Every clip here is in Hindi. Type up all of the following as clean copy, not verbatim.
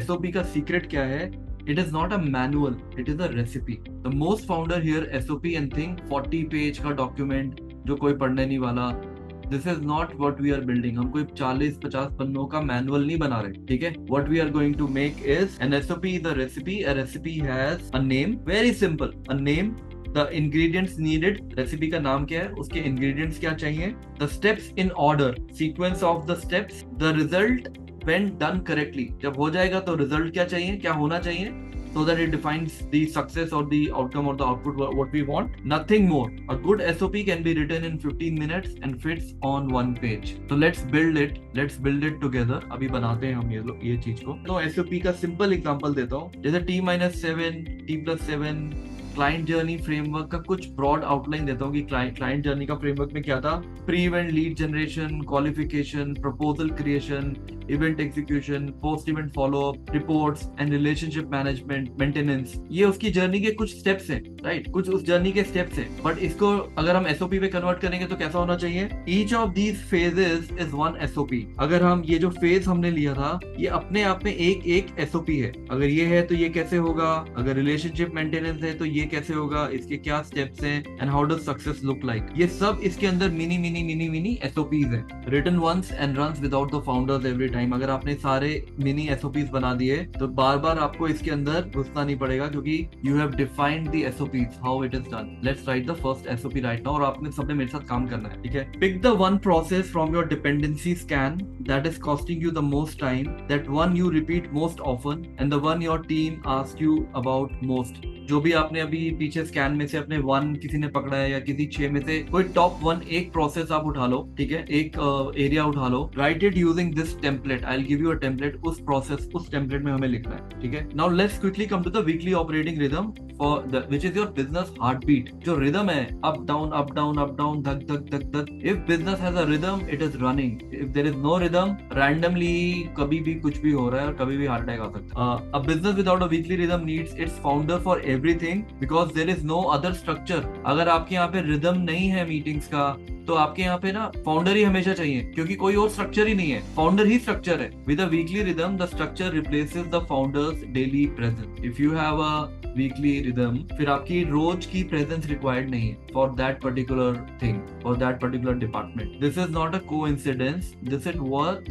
SOP का सीक्रेट क्या है? It is not a manual, it is a recipe. The most founder here SOP and think 40 page का डॉक्यूमेंट जो कोई पढ़ने नहीं वाला. This is not what we are building. हम कोई 40-50 पन्नों का मैनुअल नहीं बना रहे, ठीक है? What we are going to make is an SOP is a recipe. A recipe has a name, very simple. A name, the ingredients needed. Recipe का नाम क्या है? उसके ingredients क्या चाहिए? The steps in order, sequence of the steps, the result when done correctly. जब हो जाएगा तो result क्या चाहिए? क्या होना चाहिए? So that it defines the success or the outcome or the output what we want. Nothing more. A good SOP can be written in 15 minutes and fits on one page. So let's build it. Let's build it together. अभी बनाते हैं हम ये चीज को. तो SOP का simple example देता हूँ. जैसे T-7, T+7 client journey framework का कुछ ब्रॉड आउटलाइन देता हूँ कि क्लाइंट जर्नी का फ्रेमवर्क में क्या था. Pre event lead generation, qualification, proposal creation, event execution, post event follow up, reports and relationship management, maintenance. ये उसकी जर्नी के कुछ स्टेप्स हैं, राइट? कुछ उस जर्नी के स्टेप्स हैं. बट इसको अगर हम एसओपी पे कन्वर्ट करेंगे तो कैसा होना चाहिए? Each of these phases is one SOP. अगर हम ये जो फेज हमने लिया था ये अपने आप में एक एसओपी है. अगर ये है तो ये कैसे होगा, अगर रिलेशनशिप मेंटेनेंस है तो ये कैसे होगा, इसके क्या स्टेप्स हैं, and how does success look like. ये सब इसके अंदर मिनी एसओपीज हैं. Written once and runs without the founders every time. अगर आपने सारे मिनी एसओपीज बना दिए तो बार बार आपको इसके अंदर घुसना नहीं पड़ेगा क्योंकि you have defined the SOPs how it is done. Let's write the first SOP right now और आपने सबने मेरे साथ काम करना है, ठीक है? Pick the one process from your dependency scan that is costing you the most time, that one you repeat most often and the one your team ask you about most. जो भी आपने अभी पीछे स्कैन में से अपने 1 किसी ने पकड़ा है या किसी 6 में से कोई टॉप 1 एक प्रोसेस आप उठा लो, ठीक है? एक एरिया उठा लो. Write it using this template. I will give you a template. उस प्रोसेस उस टेम्पलेट में हमें लिखना है, ठीक है? Now let's quickly come to the weekly operating rhythm for the which is your business heartbeat. जो रिदम है up down up down up down, धक धक धक धक. If business has a rhythm it is running. If there is no rhythm randomly कभी भी कुछ भी हो रहा है और कभी भी हार्ट अटैक आ सकता है. A business without a weekly rhythm needs it's founder for everything because there is no other structure. अगर आपके यहाँ पे रिदम नहीं है मीटिंग्स का तो आपके यहाँ पे ना फाउंडर ही हमेशा चाहिए क्योंकि कोई और स्ट्रक्चर ही नहीं है. फाउंडर ही स्ट्रक्चर है. With a weekly rhythm the structure replaces the founders daily presence. If you have a weekly rhythm फिर आपकी रोज की प्रेजेंस रिक्वायर्ड नहीं है फॉर दैट पर्टिकुलर थिंग और that particular department. This is not a coincidence. This is what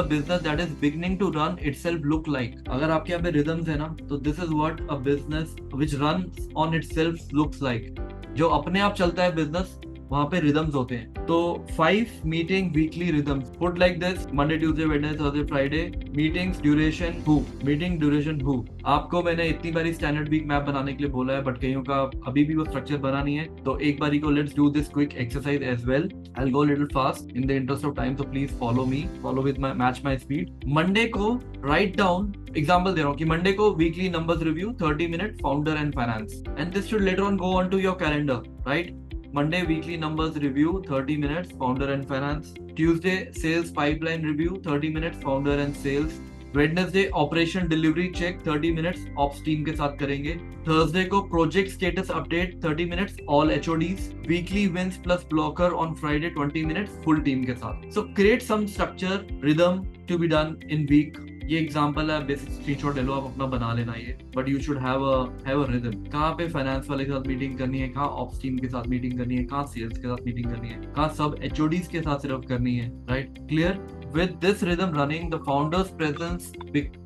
business that is beginning to run itself look like. अगर आपके यहाँ पे रिदम्स है ना तो this is what a business which runs on itself looks like. जो अपने आप चलता है बिजनेस वहां पे रिदम्स होते हैं. तो 5 meeting weekly rhythms put like this: Monday, Tuesday, Wednesday, Thursday, Friday. Meetings duration who. Meeting duration who. आपको मैंने इतनी बारी स्टैंडर्ड वीक मैप बनाने के लिए बोला है बट कईयों का अभी भी वो स्ट्रक्चर बना नहीं है. तो एक बारी को let's do this quick exercise as well. I will go little fast in the interest of time, so please follow me, follow with my match my speed. Monday को राइट डाउन, एग्जाम्पल दे रहा हूँ कि मंडे को weekly numbers review 30 minute founder and finance, and this should later on go on to your calendar, right? Monday weekly numbers review 30 minutes founder and finance. Tuesday sales pipeline review 30 minutes founder and sales. Wednesday operation delivery check 30 minutes ops team के साथ करेंगे. Thursday को project status update 30 minutes all HODs. Weekly wins plus blocker on Friday 20 minutes full team के साथ. So create some structure rhythm to be done in week. ये एग्जांपल है, बेसिक स्क्रीनशॉट ले लो, आप अपना बना लेना ये. But you should have a rhythm. कहाँ पे फाइनेंस वाले के साथ मीटिंग करनी है, कहाँ ऑप्स टीम के साथ मीटिंग करनी है, कहाँ सेल्स के साथ मीटिंग करनी है, कहाँ सब एचओडीज के साथ सिर्फ करनी है, right? Clear? With this rhythm running, the founder's presence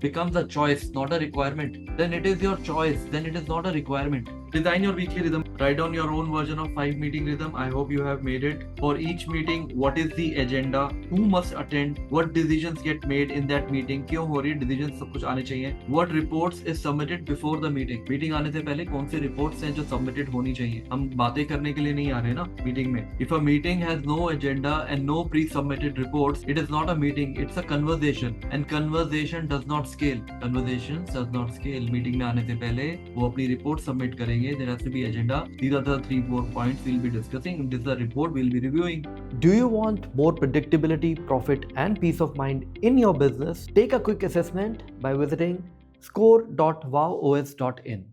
becomes a choice, not a requirement. Then it is your choice. Then it is not a requirement. Design your weekly rhythm. Write down your own version of 5 meeting rhythm. I hope you have made it. For each meeting, what is the agenda? Who must attend? What decisions get made in that meeting? क्यों हो रही है decisions? सब कुछ आने चाहिए. What reports is submitted before the meeting? Meeting आने से पहले कौन से reports हैं जो submitted होनी चाहिए? हम बातें करने के लिए नहीं आ रहे ना meeting में. If a meeting has no agenda and no pre-submitted reports, it is not a meeting. It's a conversation. And conversation does not scale. Conversation does not scale. Meeting में आने से पहले वो अपनी report submit करेंगे. There has to be agenda. These are the 3-4 points we'll be discussing. This is the report we'll be reviewing. Do you want more predictability, profit, and peace of mind in your business? Take a quick assessment by visiting score.wowos.in.